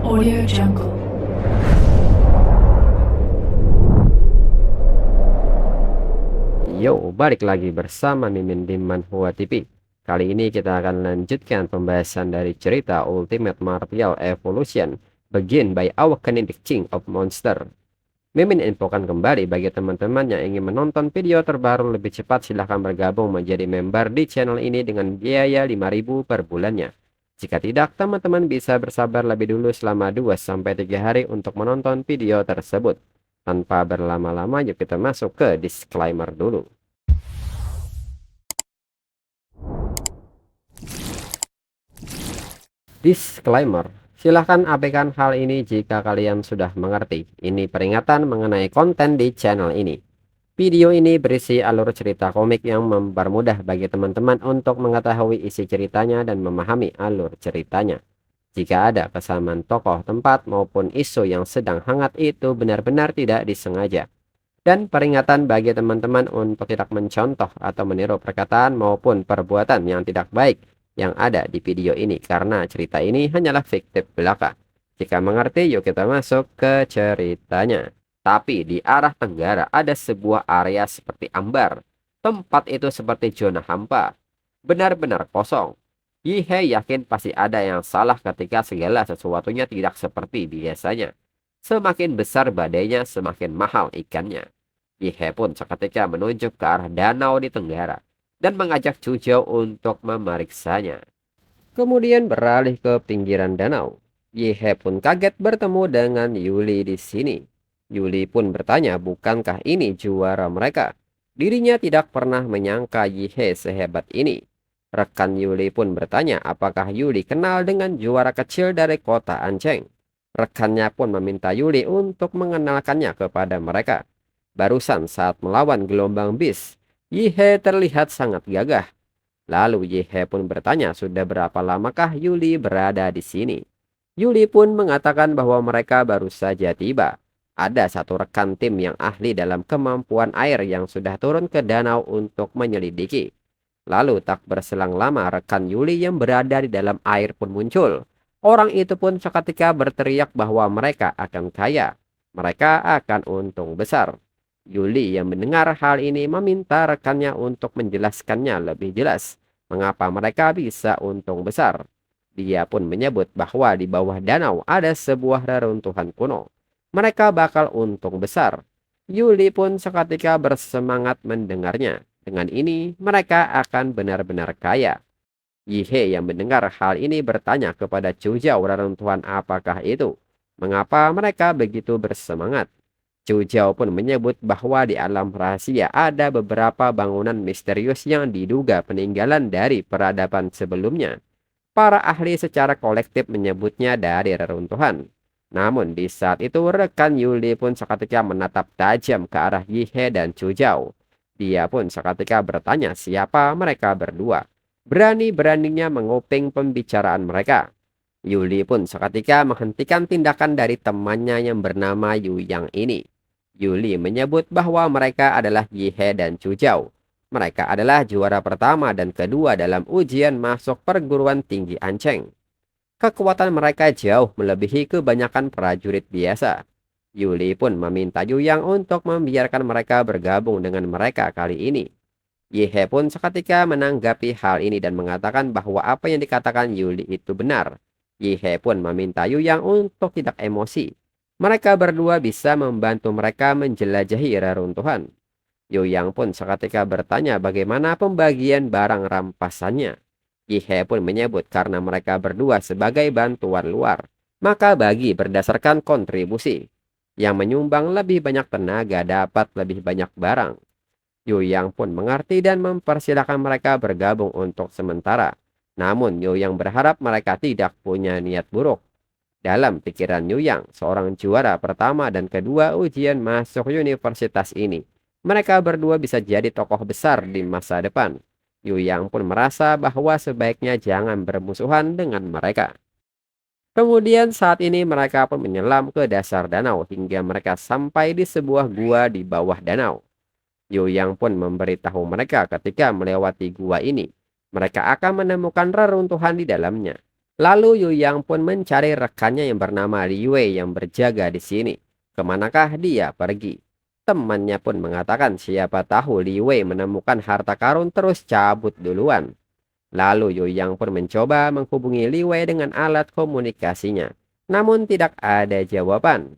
Audio Jungle. Yo, balik lagi bersama Mimin di Manhwa TV. Kali ini kita akan lanjutkan pembahasan dari cerita Ultimate Martial Evolution Begin by Awakening the King of Monster. Mimin infokan kembali bagi teman-teman yang ingin menonton video terbaru lebih cepat, silahkan bergabung menjadi member di channel ini dengan biaya 5.000 per bulannya. Jika tidak, teman-teman bisa bersabar lebih dulu selama 2-3 hari untuk menonton video tersebut. Tanpa berlama-lama, yuk kita masuk ke disclaimer dulu. Disclaimer, silahkan abaikan hal ini jika kalian sudah mengerti. Ini peringatan mengenai konten di channel ini. Video ini berisi alur cerita komik yang mempermudah bagi teman-teman untuk mengetahui isi ceritanya dan memahami alur ceritanya. Jika ada kesamaan tokoh, tempat, maupun isu yang sedang hangat, itu benar-benar tidak disengaja. Dan peringatan bagi teman-teman untuk tidak mencontoh atau meniru perkataan maupun perbuatan yang tidak baik yang ada di video ini, karena cerita ini hanyalah fiktif belaka. Jika mengerti, yuk kita masuk ke ceritanya. Tapi di arah tenggara ada sebuah area seperti ambar. Tempat itu seperti zona hampa, benar-benar kosong. Yihe yakin pasti ada yang salah ketika segala sesuatunya tidak seperti biasanya. Semakin besar badainya, semakin mahal ikannya. Yihe pun seketika menunjuk ke arah danau di tenggara dan mengajak Chujou untuk memeriksanya. Kemudian beralih ke pinggiran danau. Yihe pun kaget bertemu dengan Yuli di sini. Yuli pun bertanya, bukankah ini juara mereka? Dirinya tidak pernah menyangka Yihe sehebat ini. Rekan Yuli pun bertanya, apakah Yuli kenal dengan juara kecil dari kota Ancheng? Rekannya pun meminta Yuli untuk mengenalkannya kepada mereka. Barusan saat melawan gelombang bis, Yihe terlihat sangat gagah. Lalu Yihe pun bertanya, sudah berapa lamakah Yuli berada di sini? Yuli pun mengatakan bahwa mereka baru saja tiba. Ada satu rekan tim yang ahli dalam kemampuan air yang sudah turun ke danau untuk menyelidiki. Lalu tak berselang lama rekan Yuli yang berada di dalam air pun muncul. Orang itu pun seketika berteriak bahwa mereka akan kaya. Mereka akan untung besar. Yuli yang mendengar hal ini meminta rekannya untuk menjelaskannya lebih jelas mengapa mereka bisa untung besar. Dia pun menyebut bahwa di bawah danau ada sebuah reruntuhan kuno. Mereka bakal untung besar. Yuli pun seketika bersemangat mendengarnya. Dengan ini mereka akan benar-benar kaya. Yihe yang mendengar hal ini bertanya kepada Chujou reruntuhan apakah itu. Mengapa mereka begitu bersemangat? Chujou pun menyebut bahwa di alam rahasia ada beberapa bangunan misterius yang diduga peninggalan dari peradaban sebelumnya. Para ahli secara kolektif menyebutnya dari reruntuhan. Namun di saat itu rekan Yuli pun seketika menatap tajam ke arah Yihe dan Chujou. Dia pun seketika bertanya siapa mereka berdua. Berani-beraninya menguping pembicaraan mereka. Yuli pun seketika menghentikan tindakan dari temannya yang bernama Yu Yang ini. Yuli menyebut bahwa mereka adalah Yihe dan Chujou. Mereka adalah juara pertama dan kedua dalam ujian masuk perguruan tinggi Ancheng. Kekuatan mereka jauh melebihi kebanyakan prajurit biasa. Yuli pun meminta Yu Yang untuk membiarkan mereka bergabung dengan mereka kali ini. Yihe pun seketika menanggapi hal ini dan mengatakan bahwa apa yang dikatakan Yuli itu benar. Yihe pun meminta Yu Yang untuk tidak emosi. Mereka berdua bisa membantu mereka menjelajahi reruntuhan. Yu Yang pun seketika bertanya bagaimana pembagian barang rampasannya. Yihe pun menyebut karena mereka berdua sebagai bantuan luar, maka bagi berdasarkan kontribusi. Yang menyumbang lebih banyak tenaga dapat lebih banyak barang. Yu Yang pun mengerti dan mempersilahkan mereka bergabung untuk sementara. Namun Yu Yang berharap mereka tidak punya niat buruk. Dalam pikiran Yu Yang, seorang juara pertama dan kedua ujian masuk universitas ini, mereka berdua bisa jadi tokoh besar di masa depan. Yu Yang pun merasa bahwa sebaiknya jangan bermusuhan dengan mereka. Kemudian saat ini mereka pun menyelam ke dasar danau hingga mereka sampai di sebuah gua di bawah danau. Yu Yang pun memberitahu mereka ketika melewati gua ini, mereka akan menemukan reruntuhan di dalamnya. Lalu Yu Yang pun mencari rekannya yang bernama Li Wei yang berjaga di sini. Kemanakah dia pergi? Temannya pun mengatakan siapa tahu Li Wei menemukan harta karun terus cabut duluan. Lalu Yu Yang pun mencoba menghubungi Li Wei dengan alat komunikasinya. Namun tidak ada jawaban.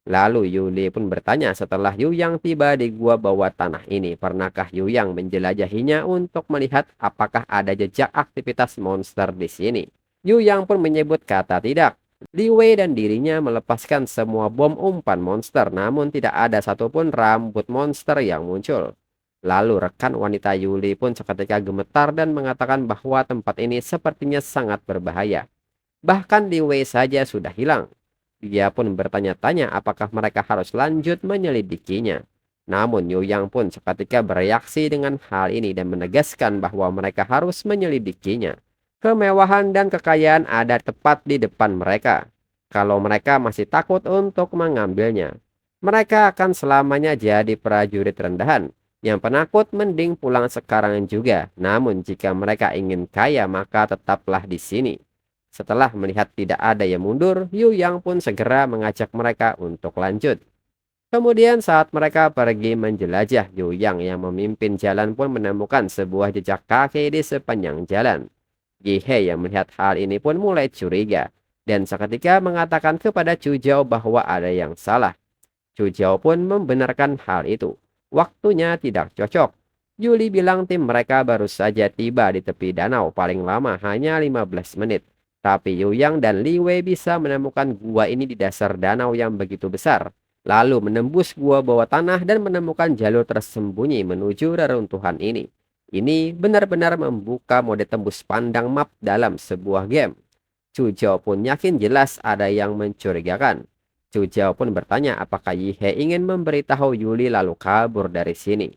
Lalu Yuli pun bertanya setelah Yu Yang tiba di gua bawah tanah ini. Pernahkah Yu Yang menjelajahinya untuk melihat apakah ada jejak aktivitas monster di sini? Yu Yang pun menyebut kata tidak. Li Wei dan dirinya melepaskan semua bom umpan monster, namun tidak ada satupun rambut monster yang muncul. Lalu rekan wanita Yuli pun seketika gemetar dan mengatakan bahwa tempat ini sepertinya sangat berbahaya. Bahkan Li Wei saja sudah hilang. Dia pun bertanya-tanya apakah mereka harus lanjut menyelidikinya. Namun Yu Yang pun seketika bereaksi dengan hal ini dan menegaskan bahwa mereka harus menyelidikinya. Kemewahan dan kekayaan ada tepat di depan mereka. Kalau mereka masih takut untuk mengambilnya, mereka akan selamanya jadi prajurit rendahan. Yang penakut mending pulang sekarang juga. Namun jika mereka ingin kaya maka tetaplah di sini. Setelah melihat tidak ada yang mundur, Yu Yang pun segera mengajak mereka untuk lanjut. Kemudian saat mereka pergi menjelajah, Yu Yang yang memimpin jalan pun menemukan sebuah jejak kaki di sepanjang jalan. Yi He yang melihat hal ini pun mulai curiga dan seketika mengatakan kepada Chu Jiao bahwa ada yang salah. Chu Jiao pun membenarkan hal itu. Waktunya tidak cocok. Yuli bilang tim mereka baru saja tiba di tepi danau, paling lama hanya 15 menit. Tapi Yu Yang dan Li Wei bisa menemukan gua ini di dasar danau yang begitu besar. Lalu menembus gua bawah tanah dan menemukan jalur tersembunyi menuju reruntuhan ini. Ini benar-benar membuka mode tembus pandang map dalam sebuah game. Chu Jiao pun yakin jelas ada yang mencurigakan. Chu Jiao pun bertanya apakah Yi He ingin memberitahu Yuli lalu kabur dari sini.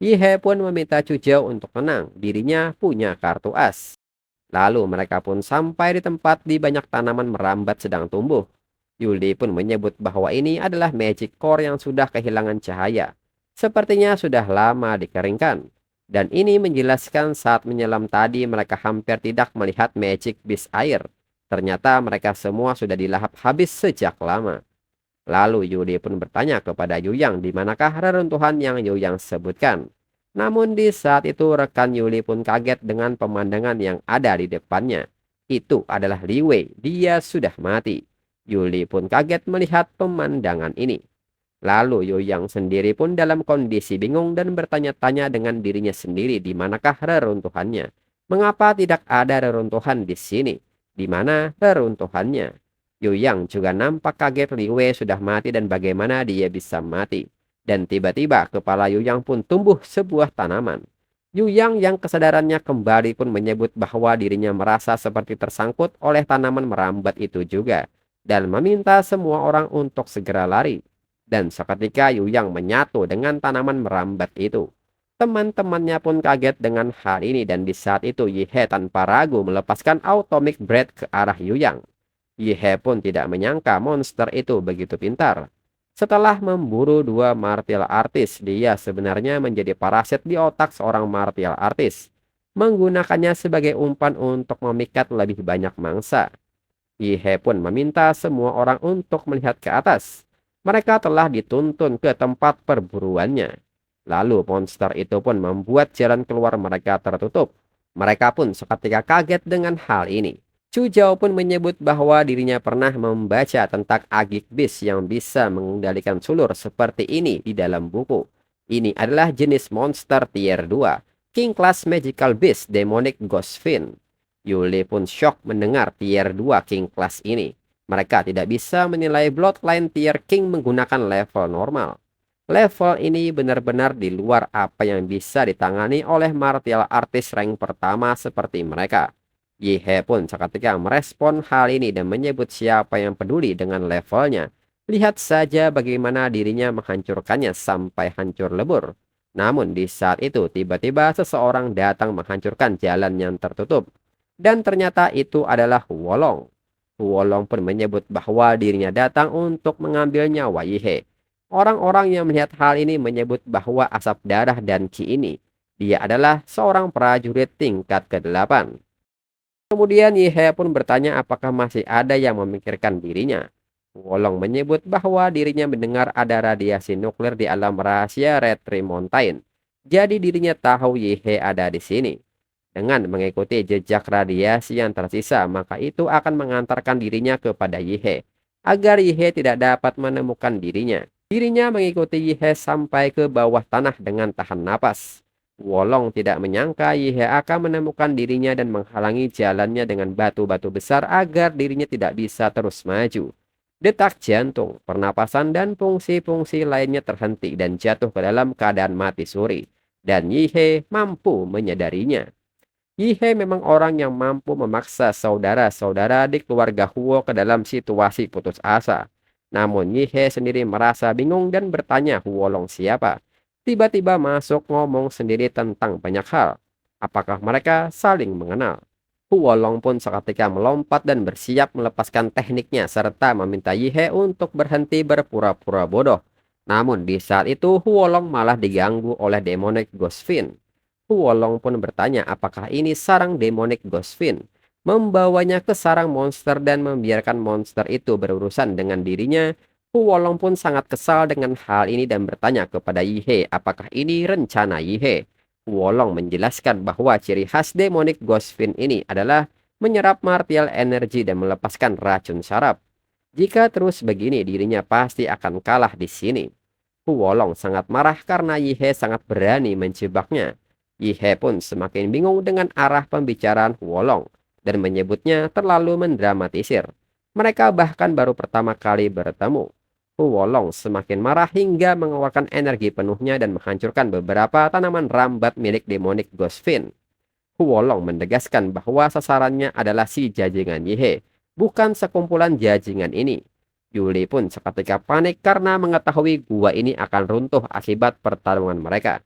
Yi He pun meminta Chu Jiao untuk tenang, dirinya punya kartu as. Lalu mereka pun sampai di tempat di banyak tanaman merambat sedang tumbuh. Yuli pun menyebut bahwa ini adalah magic core yang sudah kehilangan cahaya. Sepertinya sudah lama dikeringkan. Dan ini menjelaskan saat menyelam tadi mereka hampir tidak melihat magic beast air. Ternyata mereka semua sudah dilahap habis sejak lama. Lalu Yuli pun bertanya kepada Yu Yang di manakah reruntuhan yang Yu Yang sebutkan. Namun di saat itu rekan Yuli pun kaget dengan pemandangan yang ada di depannya. Itu adalah Li Wei, dia sudah mati. Yuli pun kaget melihat pemandangan ini. Lalu Yu Yang sendiri pun dalam kondisi bingung dan bertanya-tanya dengan dirinya sendiri di manakah reruntuhannya. Mengapa tidak ada reruntuhan di sini? Di mana reruntuhannya? Yu Yang juga nampak kaget Li Wei sudah mati dan bagaimana dia bisa mati. Dan tiba-tiba kepala Yu Yang pun tumbuh sebuah tanaman. Yu Yang yang kesadarannya kembali pun menyebut bahwa dirinya merasa seperti tersangkut oleh tanaman merambat itu juga. Dan meminta semua orang untuk segera lari. Dan seketika Yu Yang menyatu dengan tanaman merambat itu. Teman-temannya pun kaget dengan hal ini dan di saat itu Yi He tanpa ragu melepaskan Atomic Breath ke arah Yu Yang. Yi He pun tidak menyangka monster itu begitu pintar. Setelah memburu dua martial artis, dia sebenarnya menjadi parasit di otak seorang martial artis. Menggunakannya sebagai umpan untuk memikat lebih banyak mangsa. Yi He pun meminta semua orang untuk melihat ke atas. Mereka telah dituntun ke tempat perburuannya. Lalu monster itu pun membuat jalan keluar mereka tertutup. Mereka pun seketika kaget dengan hal ini. Chu Jiao pun menyebut bahwa dirinya pernah membaca tentang Agik Beast yang bisa mengendalikan sulur seperti ini di dalam buku. Ini adalah jenis monster tier 2, King Class Magical Beast Demonic Ghost Fiend. Yuli pun shock mendengar tier 2 King Class ini. Mereka tidak bisa menilai Bloodline tier King menggunakan level normal. Level ini benar-benar di luar apa yang bisa ditangani oleh martial artis rank pertama seperti mereka. Yi He pun seketika merespon hal ini dan menyebut siapa yang peduli dengan levelnya. Lihat saja bagaimana dirinya menghancurkannya sampai hancur lebur. Namun di saat itu tiba-tiba seseorang datang menghancurkan jalan yang tertutup. Dan ternyata itu adalah Wolong. Wolong pun menyebut bahwa dirinya datang untuk mengambil nyawa Yi He. Orang-orang yang melihat hal ini menyebut bahwa asap darah dan ki ini. Dia adalah seorang prajurit tingkat ke-8. Kemudian Yihe pun bertanya apakah masih ada yang memikirkan dirinya. Wolong menyebut bahwa dirinya mendengar ada radiasi nuklir di alam rahasia Red Tree Mountain. Jadi dirinya tahu Yihe ada di sini. Dengan mengikuti jejak radiasi yang tersisa, maka itu akan mengantarkan dirinya kepada Yihe, agar Yihe tidak dapat menemukan dirinya. Dirinya mengikuti Yihe sampai ke bawah tanah dengan tahan napas. Wolong tidak menyangka Yihe akan menemukan dirinya dan menghalangi jalannya dengan batu-batu besar agar dirinya tidak bisa terus maju. Detak jantung, pernapasan, dan fungsi-fungsi lainnya terhenti dan jatuh ke dalam keadaan mati suri. Dan Yihe mampu menyadarinya. Yihe memang orang yang mampu memaksa saudara-saudara di keluarga Huo ke dalam situasi putus asa. Namun Yihe sendiri merasa bingung dan bertanya Huolong siapa. Tiba-tiba masuk ngomong sendiri tentang banyak hal. Apakah mereka saling mengenal? Huolong pun seketika melompat dan bersiap melepaskan tekniknya serta meminta Yihe untuk berhenti berpura-pura bodoh. Namun di saat itu Huolong malah diganggu oleh demonic Ghost Fiend. Wolong pun bertanya apakah ini sarang demonic Ghost Fiend. Membawanya ke sarang monster dan membiarkan monster itu berurusan dengan dirinya. Wolong pun sangat kesal dengan hal ini dan bertanya kepada Yihe apakah ini rencana Yihe. Wolong menjelaskan bahwa ciri khas demonic Ghost Fiend ini adalah menyerap martial energi dan melepaskan racun saraf. Jika terus begini dirinya pasti akan kalah di sini. Wolong sangat marah karena Yihe sangat berani menjebaknya. Yihe pun semakin bingung dengan arah pembicaraan Wolong dan menyebutnya terlalu mendramatisir. Mereka bahkan baru pertama kali bertemu. Wolong semakin marah hingga mengeluarkan energi penuhnya dan menghancurkan beberapa tanaman rambat milik demonic Ghost Fiend. Wolong menegaskan bahwa sasarannya adalah si jajingan Yihe, bukan sekumpulan jajingan ini. Yuli pun seketika panik karena mengetahui gua ini akan runtuh akibat pertarungan mereka.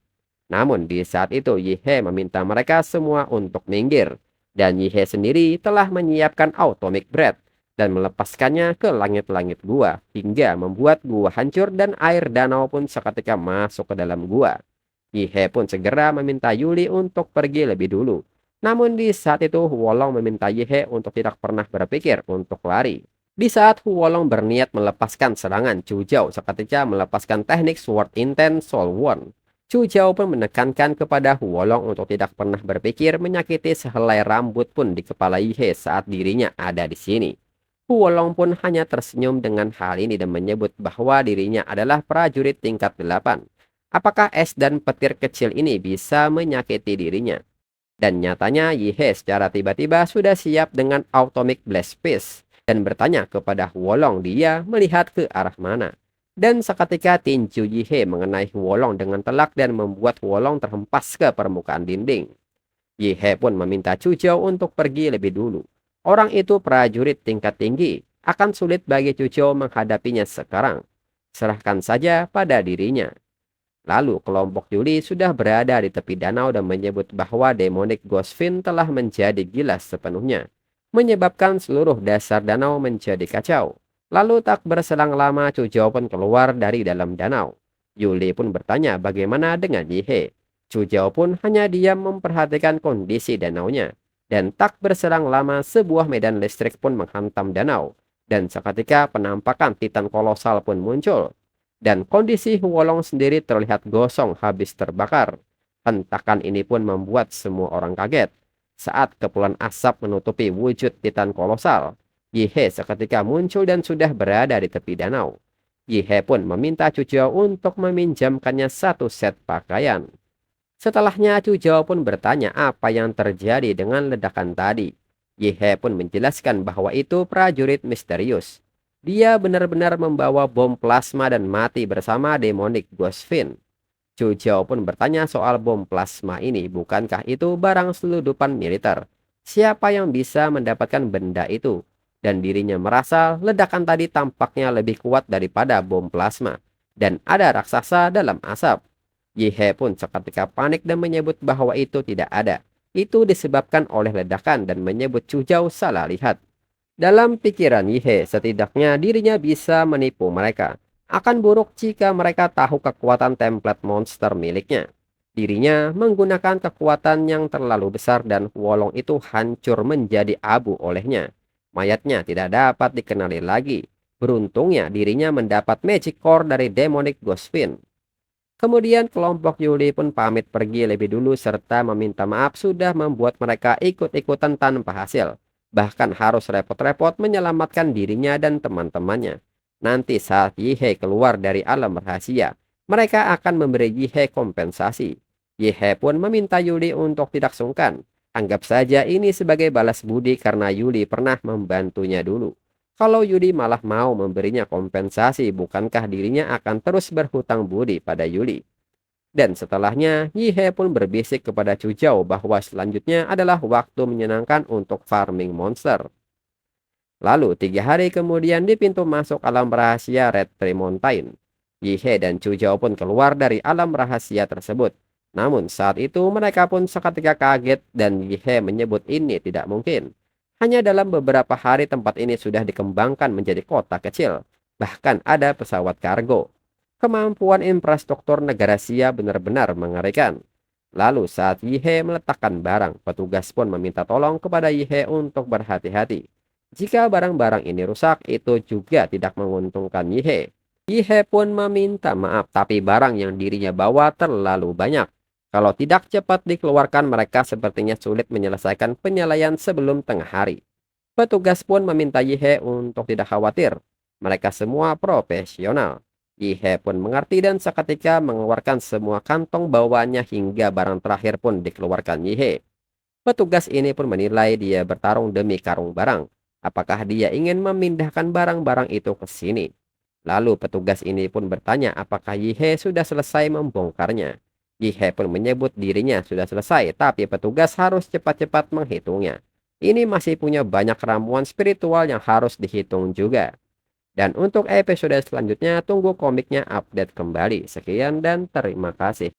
Namun di saat itu Yihe meminta mereka semua untuk minggir. Dan Yihe sendiri telah menyiapkan atomic breath dan melepaskannya ke langit-langit gua hingga membuat gua hancur dan air danau pun seketika masuk ke dalam gua. Yihe pun segera meminta Yuli untuk pergi lebih dulu. Namun di saat itu Huolong meminta Yihe untuk tidak pernah berpikir untuk lari. Di saat Huolong berniat melepaskan serangan, Chu Jiao seketika melepaskan teknik Sword Intense Soul Wound. Chu Jiao pun menekankan kepada Huolong untuk tidak pernah berpikir menyakiti sehelai rambut pun di kepala Yihe saat dirinya ada di sini. Huolong pun hanya tersenyum dengan hal ini dan menyebut bahwa dirinya adalah prajurit tingkat 8. Apakah es dan petir kecil ini bisa menyakiti dirinya? Dan nyatanya Yihe secara tiba-tiba sudah siap dengan Atomic Blast Fist dan bertanya kepada Huolong dia melihat ke arah mana. Dan seketika tinju Yihe mengenai Huolong dengan telak dan membuat Huolong terhempas ke permukaan dinding. Yihe pun meminta Chu Jiao untuk pergi lebih dulu. Orang itu prajurit tingkat tinggi, akan sulit bagi Chu Jiao menghadapinya sekarang. Serahkan saja pada dirinya. Lalu kelompok Yuli sudah berada di tepi danau dan menyebut bahwa demonic Ghost Fiend telah menjadi gila sepenuhnya, menyebabkan seluruh dasar danau menjadi kacau. Lalu tak berselang lama Chu Jiao pun keluar dari dalam danau. Yuli pun bertanya bagaimana dengan Yihe. Chu Jiao pun hanya diam memperhatikan kondisi danaunya. Dan tak berselang lama sebuah medan listrik pun menghantam danau. Dan seketika penampakan Titan kolosal pun muncul. Dan kondisi Huolong sendiri terlihat gosong habis terbakar. Hentakan ini pun membuat semua orang kaget. Saat kepulan asap menutupi wujud Titan kolosal, Yihe seketika muncul dan sudah berada di tepi danau. Yihe pun meminta Chu Jiao untuk meminjamkannya satu set pakaian. Setelahnya Chu Jiao pun bertanya apa yang terjadi dengan ledakan tadi. Yihe pun menjelaskan bahwa itu prajurit misterius. Dia benar-benar membawa bom plasma dan mati bersama demonic Ghost Fiend. Chu Jiao pun bertanya soal bom plasma ini, bukankah itu barang selundupan militer? Siapa yang bisa mendapatkan benda itu? Dan dirinya merasa ledakan tadi tampaknya lebih kuat daripada bom plasma. Dan ada raksasa dalam asap. Yihe pun seketika panik dan menyebut bahwa itu tidak ada. Itu disebabkan oleh ledakan dan menyebut Chu Jiao salah lihat. Dalam pikiran Yihe, setidaknya dirinya bisa menipu mereka. Akan buruk jika mereka tahu kekuatan template monster miliknya. Dirinya menggunakan kekuatan yang terlalu besar dan Wolong itu hancur menjadi abu olehnya. Mayatnya tidak dapat dikenali lagi. Beruntungnya dirinya mendapat magic core dari demonic ghost fiend. Kemudian kelompok Yuli pun pamit pergi lebih dulu serta meminta maaf sudah membuat mereka ikut-ikutan tanpa hasil. Bahkan harus repot-repot menyelamatkan dirinya dan teman-temannya. Nanti saat Yihe keluar dari alam rahasia, mereka akan memberi Yihe kompensasi. Yihe pun meminta Yuli untuk tidak sungkan. Anggap saja ini sebagai balas budi karena Yuli pernah membantunya dulu. Kalau Yuli malah mau memberinya kompensasi, bukankah dirinya akan terus berhutang budi pada Yuli? Dan setelahnya, Yihe pun berbisik kepada Chujao bahwa selanjutnya adalah waktu menyenangkan untuk farming monster. Lalu 3 hari kemudian di pintu masuk alam rahasia Red Tree Mountain, Yihe dan Chujao pun keluar dari alam rahasia tersebut. Namun saat itu mereka pun seketika kaget dan Yihe menyebut ini tidak mungkin. Hanya dalam beberapa hari tempat ini sudah dikembangkan menjadi kota kecil. Bahkan ada pesawat kargo. Kemampuan infrastruktur negara Sia benar-benar mengerikan. Lalu saat Yihe meletakkan barang, petugas pun meminta tolong kepada Yihe untuk berhati-hati. Jika barang-barang ini rusak, itu juga tidak menguntungkan Yihe. Yihe pun meminta maaf, tapi barang yang dirinya bawa terlalu banyak. Kalau tidak cepat dikeluarkan, mereka sepertinya sulit menyelesaikan penyelesaian sebelum tengah hari. Petugas pun meminta Yihe untuk tidak khawatir. Mereka semua profesional. Yihe pun mengerti dan seketika mengeluarkan semua kantong bawaannya hingga barang terakhir pun dikeluarkan Yihe. Petugas ini pun menilai dia bertarung demi karung barang. Apakah dia ingin memindahkan barang-barang itu ke sini? Lalu petugas ini pun bertanya apakah Yihe sudah selesai membongkarnya. Yihe pun menyebut dirinya sudah selesai, tapi petugas harus cepat-cepat menghitungnya. Ini masih punya banyak ramuan spiritual yang harus dihitung juga. Dan untuk episode selanjutnya, tunggu komiknya update kembali. Sekian dan terima kasih.